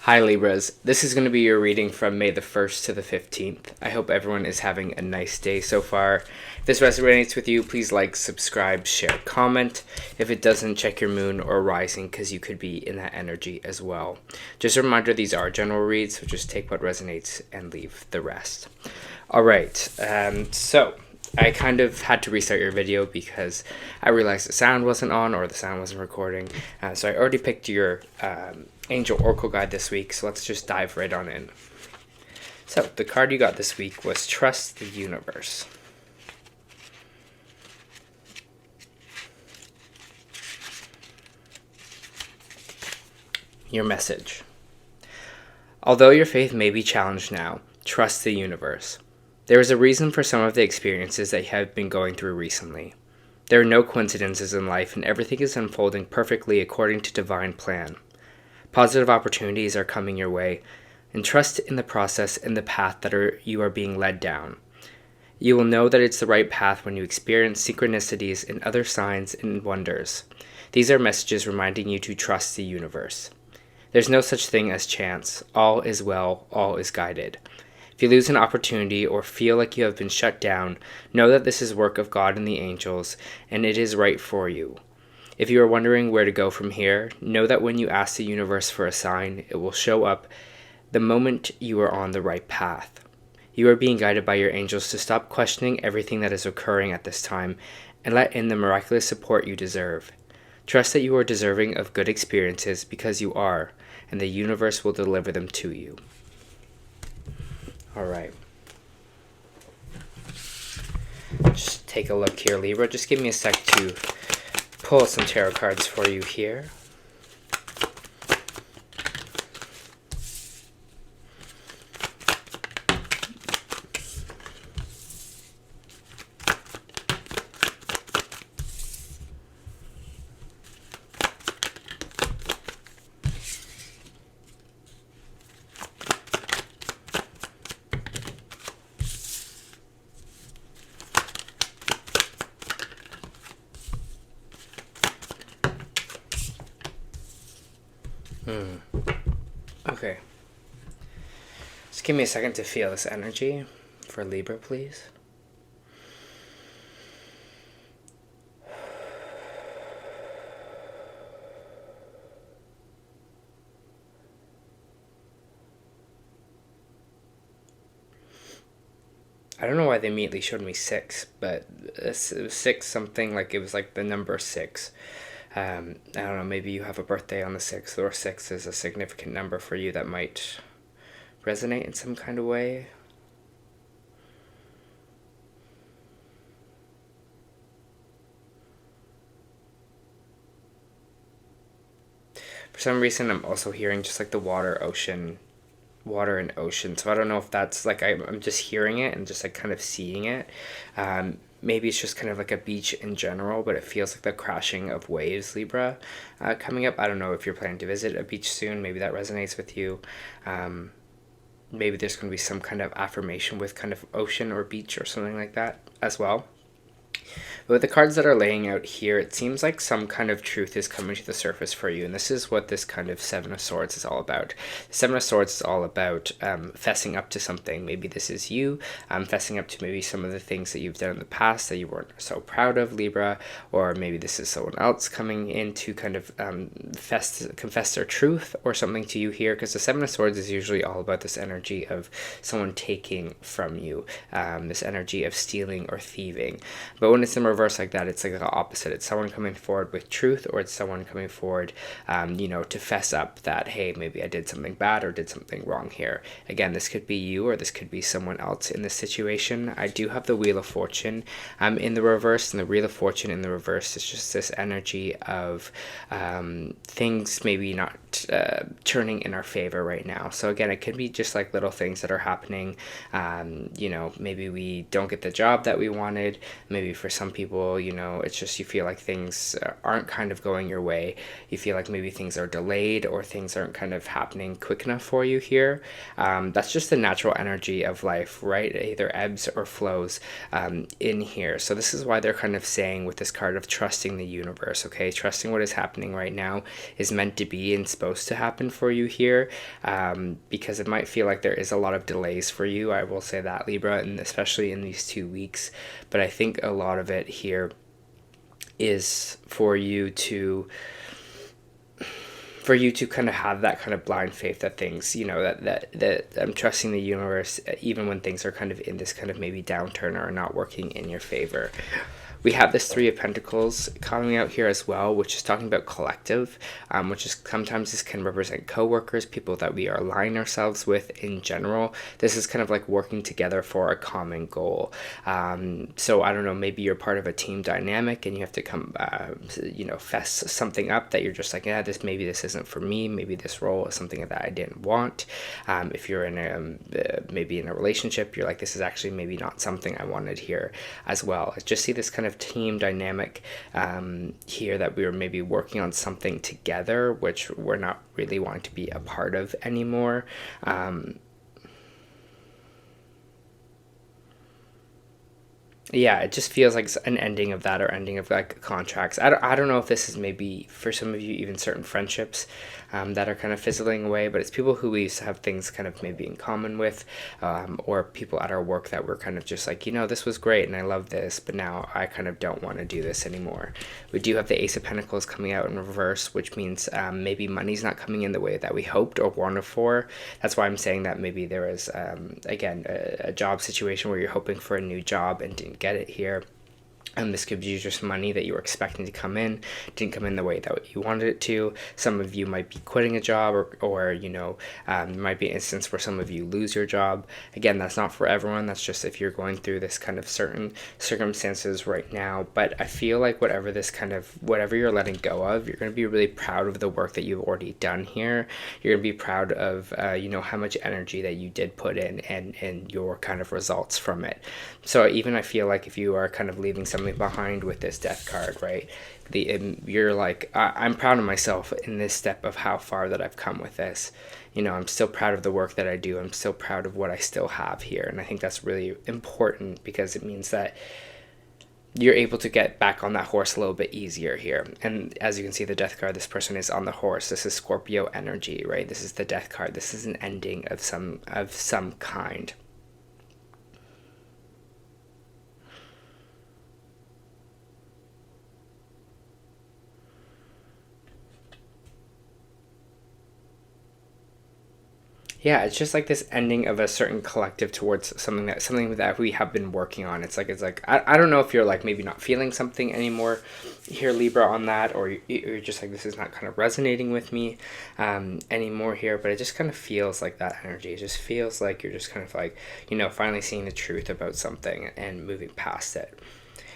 Hi Libras, this is going to be your reading from May the 1st to the 15th. I hope everyone is having a nice day so far. If this resonates with you, please like, subscribe, share, comment. If it doesn't, check your moon or rising because you could be in that energy as well. Just a reminder, these are general reads, so just take what resonates and leave the rest. Alright, so I kind of had to restart your video because I realized the sound wasn't on or the sound wasn't recording. So I already picked your Angel Oracle guide this week, so let's just dive right on in. So the card you got this week was Trust the Universe. Your message. Although your faith may be challenged now, trust the universe. There is a reason for some of the experiences that you have been going through recently. There are no coincidences in life, and everything is unfolding perfectly according to divine plan. Positive opportunities are coming your way, and trust in the process and the path that you are being led down. You will know that it's the right path when you experience synchronicities and other signs and wonders. These are messages reminding you to trust the universe. There's no such thing as chance. All is well, all is guided. If you lose an opportunity or feel like you have been shut down, know that this is work of God and the angels, and it is right for you. If you are wondering where to go from here, know that when you ask the universe for a sign, it will show up the moment you are on the right path. You are being guided by your angels to stop questioning everything that is occurring at this time and let in the miraculous support you deserve. Trust that you are deserving of good experiences because you are, and the universe will deliver them to you. Alright. Just take a look here, Libra. Just give me a sec to pull some tarot cards for you here. Okay. Just give me a second to feel this energy for Libra, please. I don't know why they immediately showed me 6, but it was 6 something, like it was like the number 6. I don't know, maybe you have a birthday on the 6th, or 6 is a significant number for you that might resonate in some kind of way. For some reason, I'm also hearing just like the water and ocean. So I don't know if that's like, I'm just hearing it and just like kind of seeing it. Maybe it's just kind of like a beach in general, but it feels like the crashing of waves, Libra, coming up. I don't know if you're planning to visit a beach soon. Maybe that resonates with you. Maybe there's going to be some kind of affirmation with kind of ocean or beach or something like that as well. But with the cards that are laying out here, it seems like some kind of truth is coming to the surface for you. And this is what this kind of Seven of Swords is all about. The Seven of Swords is all about fessing up to something. Maybe this is you fessing up to maybe some of the things that you've done in the past that you weren't so proud of, Libra. Or maybe this is someone else coming in to kind of confess their truth or something to you here. Because the Seven of Swords is usually all about this energy of someone taking from you. This energy of stealing or thieving. But when it's in reverse like that, it's like the opposite. It's someone coming forward with truth, or it's someone coming forward, to fess up that, hey, maybe I did something bad or did something wrong here. Again, this could be you or this could be someone else in this situation. I do have the Wheel of Fortune in the reverse, and the Wheel of Fortune in the reverse is just this energy of things maybe not turning in our favor right now. So again, it could be just like little things that are happening. Maybe we don't get the job that we wanted. Maybe maybe for some people, you know, it's just you feel like things aren't kind of going your way. You feel like maybe things are delayed or things aren't kind of happening quick enough for you here. That's just the natural energy of life, right? It either ebbs or flows in here. So this is why they're kind of saying with this card of trusting the universe, okay? Trusting what is happening right now is meant to be and supposed to happen for you here, because it might feel like there is a lot of delays for you. I will say that, Libra, and especially in these 2 weeks. But I think a lot of it here is for you to kind of have that kind of blind faith that things, you know, that I'm trusting the universe even when things are kind of in this kind of maybe downturn or not working in your favor. We have this Three of Pentacles coming out here as well, which is talking about collective, which is sometimes this can represent co-workers, people that we are aligning ourselves with in general. This is kind of like working together for a common goal. So I don't know, maybe you're part of a team dynamic and you have to come, you know, fess something up that you're just like, yeah, maybe this isn't for me. Maybe this role is something that I didn't want. If you're in maybe in a relationship, you're like, this is actually maybe not something I wanted here as well. I just see this kind of team dynamic here that we were maybe working on something together, which we're not really wanting to be a part of anymore. Yeah, it just feels like an ending of that, or ending of like contracts. I don't know if this is maybe for some of you even certain friendships that are kind of fizzling away, but it's people who we used to have things kind of maybe in common with, or people at our work that were kind of just like, you know, this was great and I love this, but now I kind of don't want to do this anymore. We do have the Ace of Pentacles coming out in reverse, which means maybe money's not coming in the way that we hoped or wanted for. That's why I'm saying that maybe there was, again, a job situation where you're hoping for a new job and didn't get it here. This could be just money that you were expecting to come in, didn't come in the way that you wanted it to. Some of you might be quitting a job, or you know, there might be an instance where some of you lose your job. Again, that's not for everyone. That's just if you're going through this kind of certain circumstances right now. But I feel like whatever you're letting go of, you're going to be really proud of the work that you've already done here. You're going to be proud of, you know, how much energy that you did put in and your kind of results from it. So even I feel like if you are kind of leaving something behind with this Death card, right, you're like, I'm proud of myself in this step of how far that I've come with this. You know, I'm still proud of the work that I do. I'm still proud of what I still have here. And I think that's really important, because it means that you're able to get back on that horse a little bit easier here. And as you can see, the Death card, this person is on the horse. This is Scorpio energy, right? This is the Death card. This is an ending of some kind. Yeah, it's just like this ending of a certain collective towards something that we have been working on. It's like I don't know if you're like maybe not feeling something anymore here, Libra, on that, or you're just like, this is not kind of resonating with me anymore here. But it just kind of feels like that energy. It just feels like you're just kind of like, you know, finally seeing the truth about something and moving past it.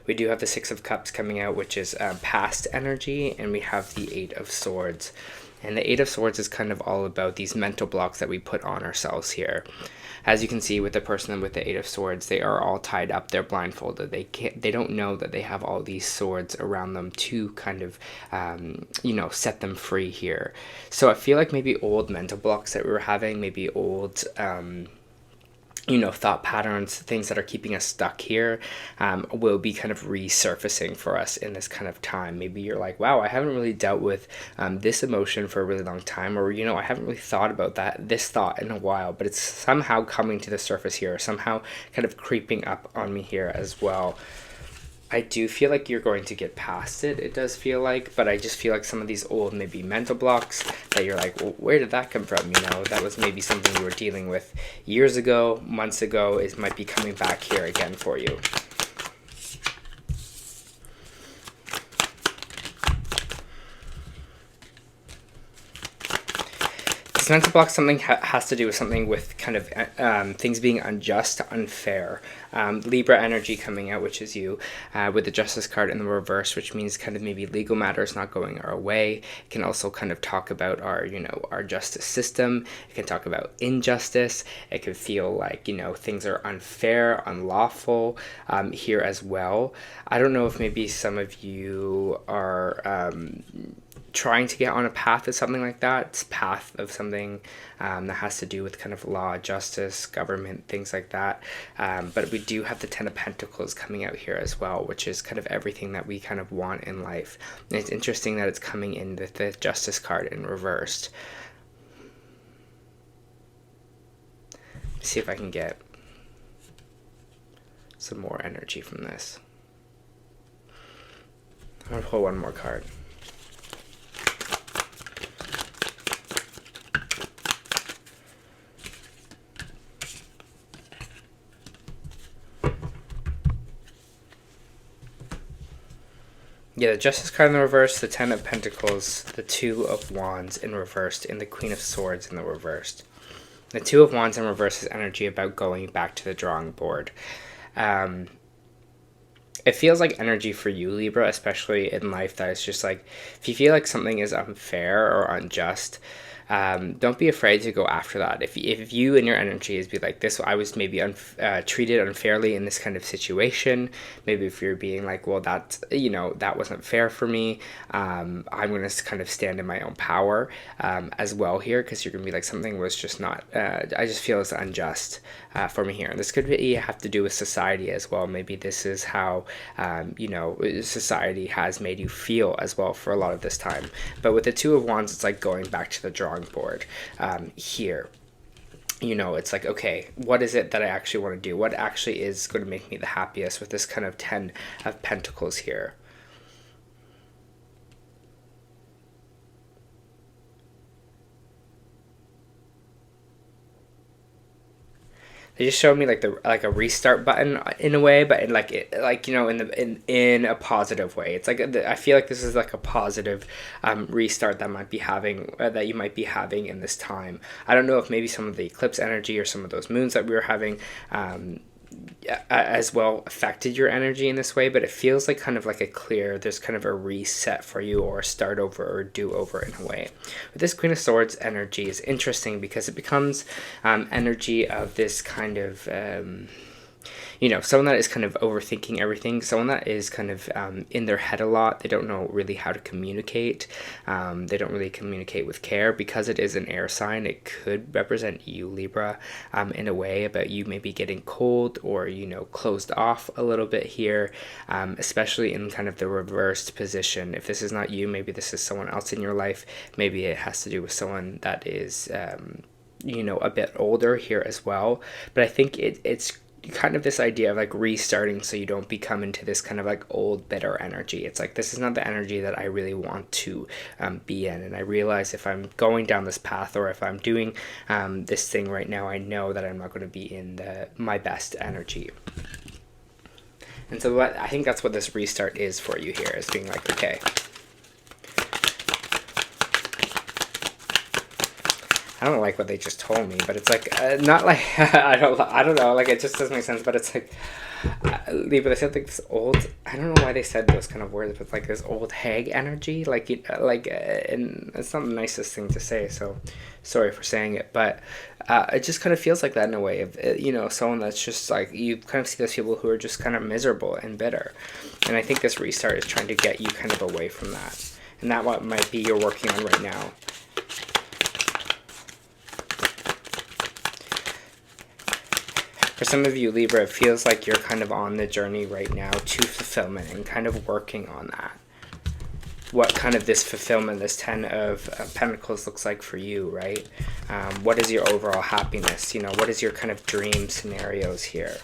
We do have the Six of Cups coming out, which is past energy, and we have the Eight of Swords. And the Eight of Swords is kind of all about these mental blocks that we put on ourselves here. As you can see with the person with the Eight of Swords, they are all tied up. They're blindfolded. They don't know that they have all these swords around them to kind of, you know, set them free here. So I feel like maybe old mental blocks that we were having, maybe old, you know, thought patterns, things that are keeping us stuck here, will be kind of resurfacing for us in this kind of time. Maybe you're like, wow, I haven't really dealt with this emotion for a really long time, or, you know, I haven't really thought about this thought in a while, but it's somehow coming to the surface here, somehow kind of creeping up on me here as well. I do feel like you're going to get past it, it does feel like, but I just feel like some of these old maybe mental blocks that you're like, well, where did that come from? You know, that was maybe something you were dealing with years ago, months ago, might be coming back here again for you. This mental block something has to do with something with kind of things being unjust, unfair. Libra energy coming out, which is you, with the Justice card in the reverse, which means kind of maybe legal matters not going our way. It can also kind of talk about our, you know, our justice system. It can talk about injustice. It can feel like, you know, things are unfair, unlawful here as well. I don't know if maybe some of you are trying to get on a path of something like that. It's path of something that has to do with kind of law, justice, government, things like that. But we do have the Ten of Pentacles coming out here as well, which is kind of everything that we kind of want in life. And it's interesting that it's coming in with the Justice card in reversed. Let's see if I can get some more energy from this. I'm going to pull one more card. Yeah, the Justice card in the reverse, the Ten of Pentacles, the Two of Wands in reversed, and the Queen of Swords in the reversed. The Two of Wands in reverse is energy about going back to the drawing board. It feels like energy for you, Libra, especially in life, that is just like, if you feel like something is unfair or unjust, don't be afraid to go after that. If you and your energy is be like this, I was maybe treated unfairly in this kind of situation. Maybe if you're being like, well, that, you know, that wasn't fair for me. I'm going to kind of stand in my own power as well here, because you're going to be like, something was just not, I just feel it's unjust for me here. And this could be have to do with society as well. Maybe this is how, you know, society has made you feel as well for a lot of this time. But with the Two of Wands, it's like going back to the drawing board here. You know, it's like, okay, what is it that I actually want to do? What actually is going to make me the happiest with this kind of Ten of Pentacles here? They just showed me like a restart button in a way, but in you know, in a positive way. It's like I feel like this is like a positive restart that might be having that you might be having in this time. I don't know if maybe some of the eclipse energy or some of those moons that we were having as well affected your energy in this way, but it feels like kind of like a clear, there's kind of a reset for you, or a start over or do over in a way. But this Queen of Swords energy is interesting because it becomes energy of this kind of you know, someone that is kind of overthinking everything, someone that is kind of in their head a lot. They don't know really how to communicate. They don't really communicate with care. Because it is an air sign, it could represent you, Libra, in a way, about you maybe getting cold or, you know, closed off a little bit here, especially in kind of the reversed position. If this is not you, maybe this is someone else in your life. Maybe it has to do with someone that is, you know, a bit older here as well. But I think it's kind of this idea of like restarting, so you don't become into this kind of like old bitter energy. It's like, this is not the energy that I really want to be in, and I realize if I'm going down this path, or if I'm doing this thing right now, I know that I'm not going to be in my best energy. And so I think that's what this restart is for you here, is being like, okay, I don't like what they just told me, but it's like, not like, I don't know, like, it just doesn't make sense, but it's like, Libra, they said like this old, I don't know why they said those kind of words, but like this old hag energy, like, and it's not the nicest thing to say, so sorry for saying it, but it just kind of feels like that in a way of, you know, someone that's just like, you kind of see those people who are just kind of miserable and bitter, and I think this restart is trying to get you kind of away from that, and that what might be you're working on right now. For some of you, Libra, it feels like you're kind of on the journey right now to fulfillment and kind of working on that. What kind of this fulfillment, this Ten of Pentacles looks like for you, right? What is your overall happiness? You know, what is your kind of dream scenarios here?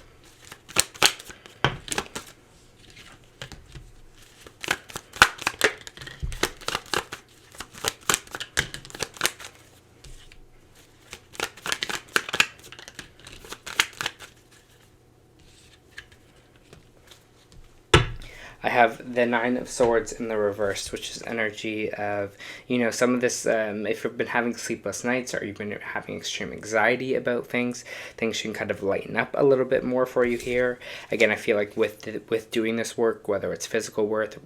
I have the Nine of Swords in the reverse, which is energy of, you know, some of this, if you've been having sleepless nights or you've been having extreme anxiety about things can kind of lighten up a little bit more for you here. Again, I feel like with doing this work, whether it's physical work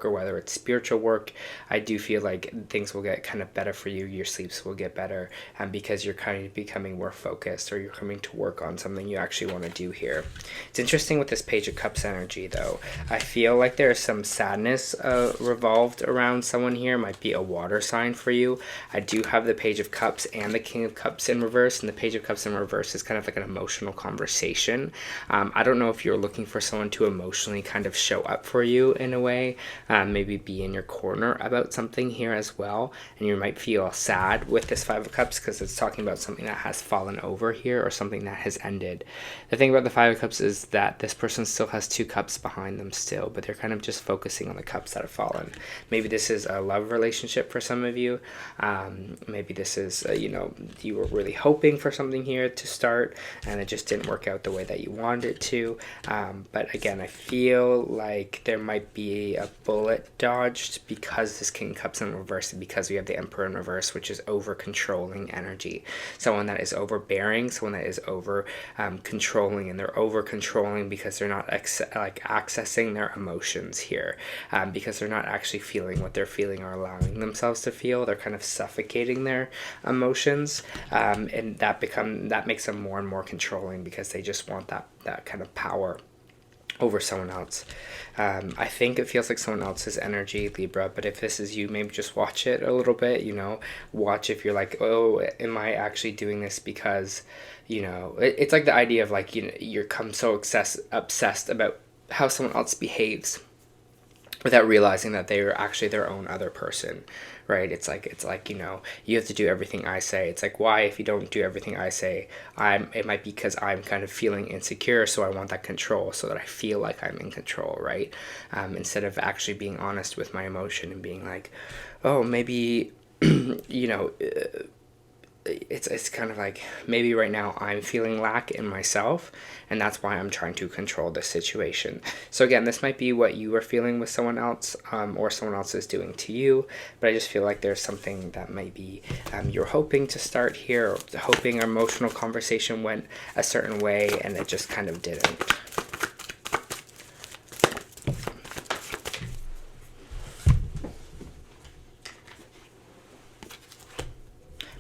or whether it's spiritual work, I do feel like things will get kind of better for you. Your sleeps will get better, because you're kind of becoming more focused, or you're coming to work on something you actually want to do here. It's interesting with this Page of Cups energy, though. I feel like there's some sadness revolved around someone here. Might be a water sign for you. I do have the Page of Cups and the King of Cups in reverse, and the Page of Cups in reverse is kind of like an emotional conversation. I don't know if you're looking for someone to emotionally kind of show up for you in a way, maybe be in your corner about something here as well, and you might feel sad with this Five of Cups because it's talking about something that has fallen over here or something that has ended. The thing about the Five of Cups is that this person still has two cups behind them still, but they're kind of just focusing on the cups that have fallen. Maybe this is a love relationship for some of you. Maybe this is, you know, you were really hoping for something here to start and it just didn't work out the way that you wanted it to. But again, I feel like there might be a bullet dodged because this King of Cups in reverse, and because we have the Emperor in reverse, which is over controlling energy. Someone that is overbearing, someone that is over controlling, and they're over controlling because they're not accessing their emotions here, because they're not actually feeling what they're feeling or allowing themselves to feel. They're kind of suffocating their emotions, and that makes them more and more controlling because they just want that kind of power over someone else. I think it feels like someone else's energy, Libra, but if this is you, maybe just watch it a little bit, you know, watch if you're like, oh, am I actually doing this because, you know, it's like the idea of like, you know, you're so obsessed about how someone else behaves without realizing that they are actually their own other person, right? It's like, you know, you have to do everything I say. It's like, why, if you don't do everything I say, it might be because I'm kind of feeling insecure, so I want that control so that I feel like I'm in control, right? Instead of actually being honest with my emotion and being like, oh, maybe, you know, it's kind of like, maybe right now I'm feeling lack in myself, and that's why I'm trying to control the situation. So again, this might be what you are feeling with someone else, or someone else is doing to you, but I just feel like there's something that might be you're hoping to start here, or hoping an emotional conversation went a certain way and it just kind of didn't.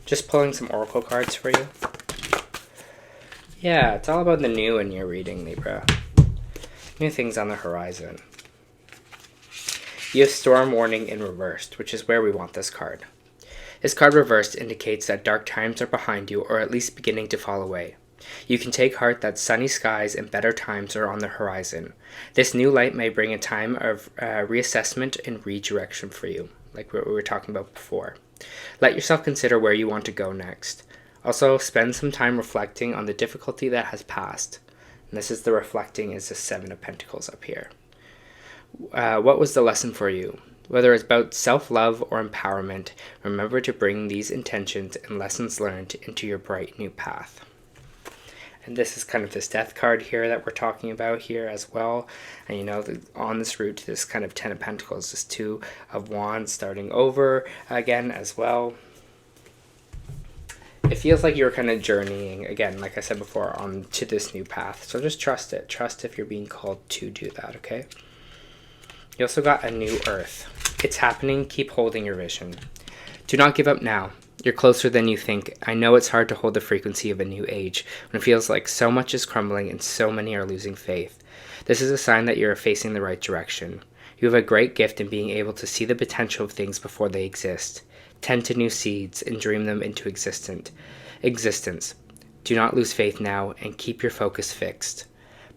Just pulling some oracle cards for you. Yeah, it's all about the new in your reading, Libra. New things on the horizon. You have Storm Warning in reversed, which is where we want this card. This card reversed indicates that dark times are behind you, or at least beginning to fall away. You can take heart that sunny skies and better times are on the horizon. This new light may bring a time of reassessment and redirection for you, like what we were talking about before. Let yourself consider where you want to go next. Also, spend some time reflecting on the difficulty that has passed. And this is the reflecting, is the Seven of Pentacles up here. What was the lesson for you? Whether it's about self-love or empowerment, remember to bring these intentions and lessons learned into your bright new path. And this is kind of this death card here that we're talking about here as well. And you know, on this route to this kind of Ten of Pentacles, this Two of Wands starting over again as well. It feels like you're kind of journeying, again, like I said before, on to this new path. So just trust it. Trust if you're being called to do that, okay? You also got a new earth. It's happening. Keep holding your vision. Do not give up now. You're closer than you think. I know it's hard to hold the frequency of a new age when it feels like so much is crumbling and so many are losing faith. This is a sign that you're facing the right direction. You have a great gift in being able to see the potential of things before they exist. Tend to new seeds and dream them into existence. Do not lose faith now and keep your focus fixed.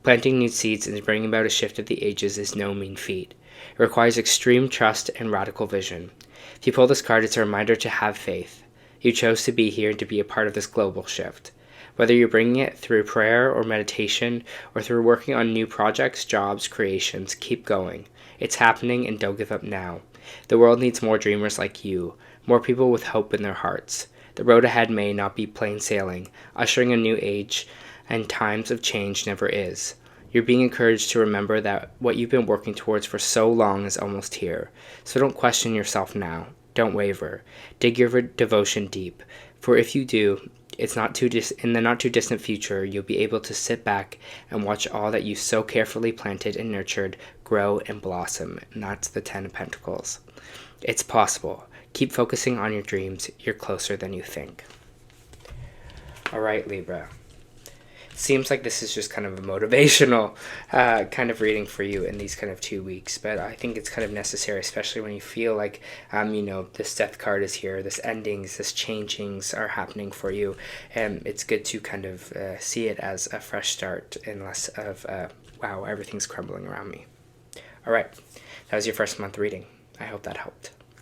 Planting new seeds and bringing about a shift of the ages is no mean feat. It requires extreme trust and radical vision. If you pull this card, it's a reminder to have faith. You chose to be here and to be a part of this global shift. Whether you're bringing it through prayer or meditation or through working on new projects, jobs, creations, keep going. It's happening and don't give up now. The world needs more dreamers like you, more people with hope in their hearts. The road ahead may not be plain sailing, ushering a new age and times of change never is. You're being encouraged to remember that what you've been working towards for so long is almost here. So don't question yourself now. Don't waver. Dig your devotion deep. For if you do, in the not too distant future, you'll be able to sit back and watch all that you so carefully planted and nurtured grow and blossom. And that's the 10 of Pentacles. It's possible. Keep focusing on your dreams. You're closer than you think. All right, Libra. Seems like this is just kind of a motivational kind of reading for you in these kind of 2 weeks, but I think it's kind of necessary, especially when you feel like this death card is here, this endings, this changings are happening for you, and it's good to kind of see it as a fresh start and less of wow, everything's crumbling around me. All right, that was your first month reading. I hope that helped.